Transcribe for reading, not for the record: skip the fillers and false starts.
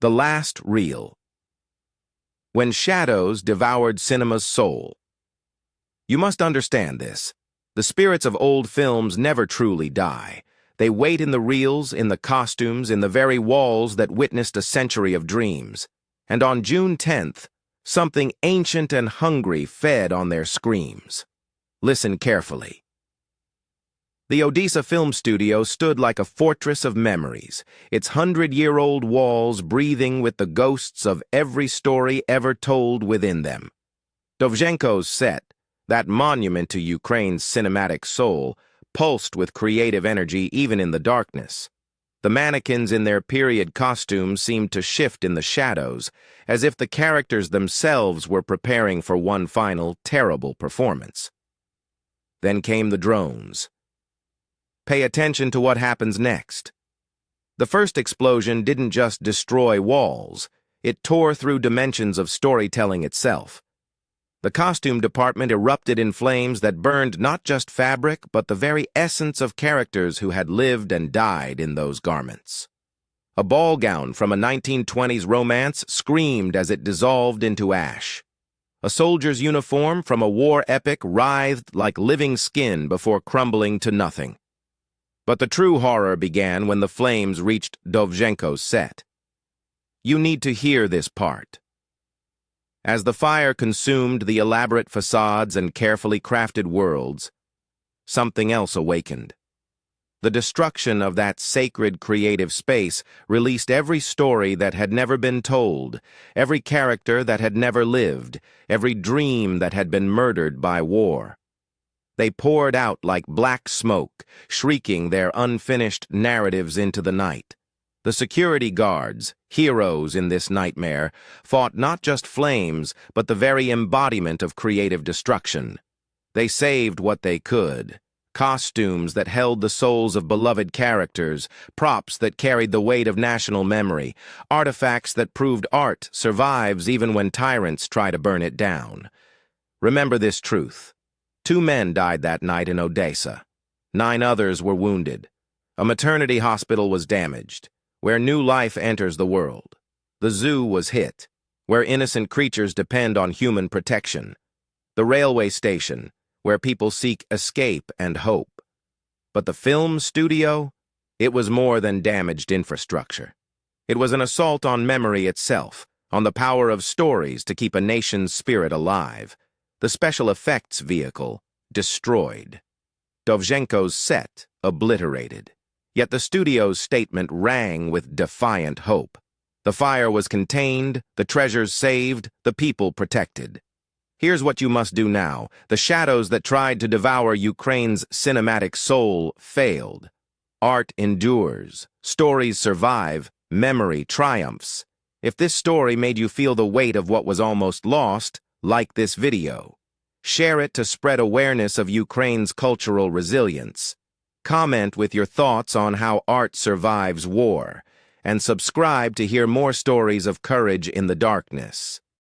The last reel. When shadows devoured cinema's soul. You must understand this. The spirits of old films never truly die. They wait in the reels, in the costumes, in the very walls that witnessed a century of dreams. And on June 10th, something ancient and hungry fed on their screams. Listen carefully. The Odesa Film Studio stood like a fortress of memories, its 100-year-old walls breathing with the ghosts of every story ever told within them. Dovzhenko's set, that monument to Ukraine's cinematic soul, pulsed with creative energy even in the darkness. The mannequins in their period costumes seemed to shift in the shadows, as if the characters themselves were preparing for one final, terrible performance. Then came the drones. Pay attention to what happens next. The first explosion didn't just destroy walls, it tore through dimensions of storytelling itself. The costume department erupted in flames that burned not just fabric, but the very essence of characters who had lived and died in those garments. A ball gown from a 1920s romance screamed as it dissolved into ash. A soldier's uniform from a war epic writhed like living skin before crumbling to nothing. But the true horror began when the flames reached Dovzhenko's set. You need to hear this part. As the fire consumed the elaborate facades and carefully crafted worlds, something else awakened. The destruction of that sacred creative space released every story that had never been told, every character that had never lived, every dream that had been murdered by war. They poured out like black smoke, shrieking their unfinished narratives into the night. The security guards, heroes in this nightmare, fought not just flames, but the very embodiment of creative destruction. They saved what they could. Costumes that held the souls of beloved characters, props that carried the weight of national memory, artifacts that proved art survives even when tyrants try to burn it down. Remember this truth. 2 men died that night in Odesa. 9 others were wounded. A maternity hospital was damaged, where new life enters the world. The zoo was hit, where innocent creatures depend on human protection. The railway station, where people seek escape and hope. But the film studio? It was more than damaged infrastructure. It was an assault on memory itself, on the power of stories to keep a nation's spirit alive. The special effects vehicle, destroyed. Dovzhenko's set, obliterated. Yet the studio's statement rang with defiant hope. The fire was contained, the treasures saved, the people protected. Here's what you must do now. The shadows that tried to devour Ukraine's cinematic soul failed. Art endures, stories survive, memory triumphs. If this story made you feel the weight of what was almost lost, like this video. Share it to spread awareness of Ukraine's cultural resilience. Comment with your thoughts on how art survives war. And subscribe to hear more stories of courage in the darkness.